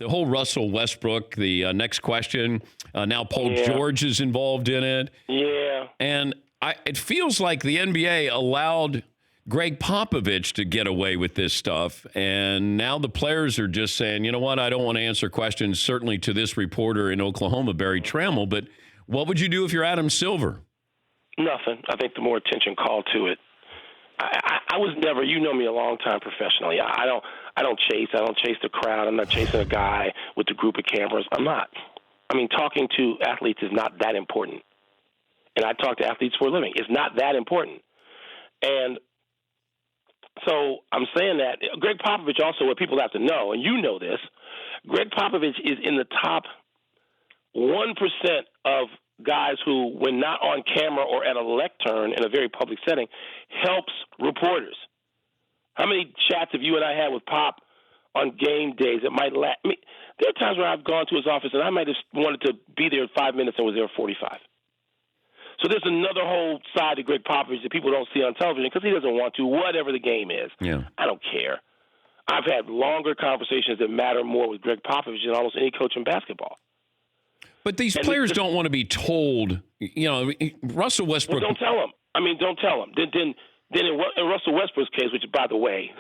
The whole Russell Westbrook, the next question, now Paul George is involved in it. Yeah. And it feels like the NBA allowed Greg Popovich to get away with this stuff. And now the players are just saying, you know what, I don't want to answer questions, certainly to this reporter in Oklahoma, Barry Trammell. But what would you do if you're Adam Silver? Nothing. I think the more attention called to it. I was never, you know me a long time professionally. I don't chase the crowd. I'm not chasing a guy with a group of cameras. I'm not. I mean, talking to athletes is not that important. And I talk to athletes for a living. It's not that important. And so I'm saying that Greg Popovich also, what people have to know, and you know this, Greg Popovich is in the top 1% of guys who, when not on camera or at a lectern in a very public setting, helps reporters. How many chats have you and I had with Pop on game days that might last? I mean, there are times where I've gone to his office and I might have wanted to be there in 5 minutes and was there 45. So there's another whole side to Greg Popovich that people don't see on television because he doesn't want to, whatever the game is. Yeah. I don't care. I've had longer conversations that matter more with Greg Popovich than almost any coach in basketball. But these players don't want to be told, you know, Russell Westbrook. Well, don't tell them. I mean, don't tell them. Then in Russell Westbrook's case, which, by the way,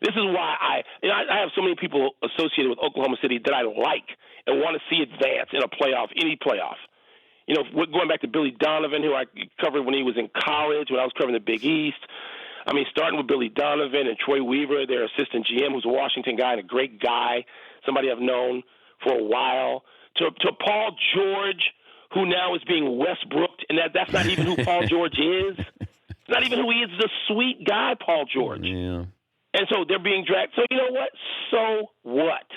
this is why I have so many people associated with Oklahoma City that I like and want to see advance in a playoff, any playoff. You know, going back to Billy Donovan, who I covered when he was in college, when I was covering the Big East. I mean, starting with Billy Donovan and Troy Weaver, their assistant GM, who's a Washington guy and a great guy, somebody I've known for a while, to Paul George, who now is being Westbrooked, and that's not even who Paul George is. It's not even who he is. The sweet guy, Paul George. Yeah. And so they're being dragged. So you know what? So what?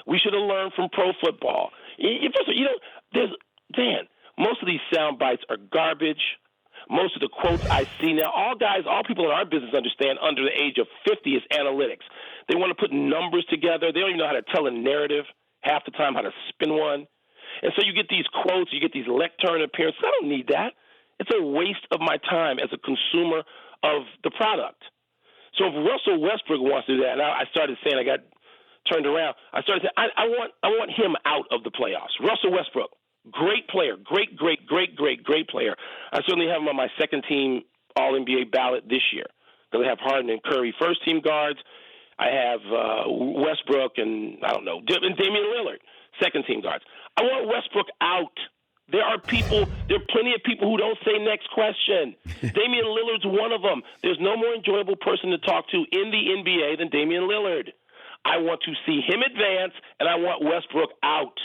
We should have learned from pro football. Most of these sound bites are garbage. Most of the quotes I see now, all people in our business understand under the age of 50 is analytics. They want to put numbers together. They don't even know how to tell a narrative half the time, how to spin one. And so you get these quotes, you get these lectern appearances. I don't need that. It's a waste of my time as a consumer of the product. So if Russell Westbrook wants to do that, and I started saying, I got turned around, I started saying, I want him out of the playoffs. Russell Westbrook, great player, great player. I certainly have him on my second team All-NBA ballot this year because I have Harden and Curry first team guards. I have Westbrook and Damian Lillard second team guards. I want Westbrook out. There are plenty of people who don't say next question. Damian Lillard's one of them. There's no more enjoyable person to talk to in the NBA than Damian Lillard. I want to see him advance, and I want Westbrook out.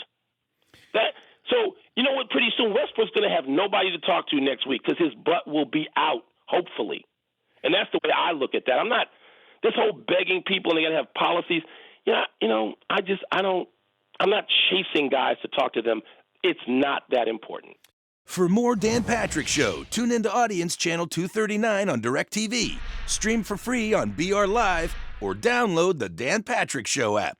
So, you know what? Pretty soon Westbrook's going to have nobody to talk to next week because his butt will be out, hopefully. And that's the way I look at that. I'm not this whole begging people and they got to have policies. I'm not chasing guys to talk to them. It's not that important. For more Dan Patrick Show, tune into Audience Channel 239 on DirecTV, stream for free on BR Live, or download the Dan Patrick Show app.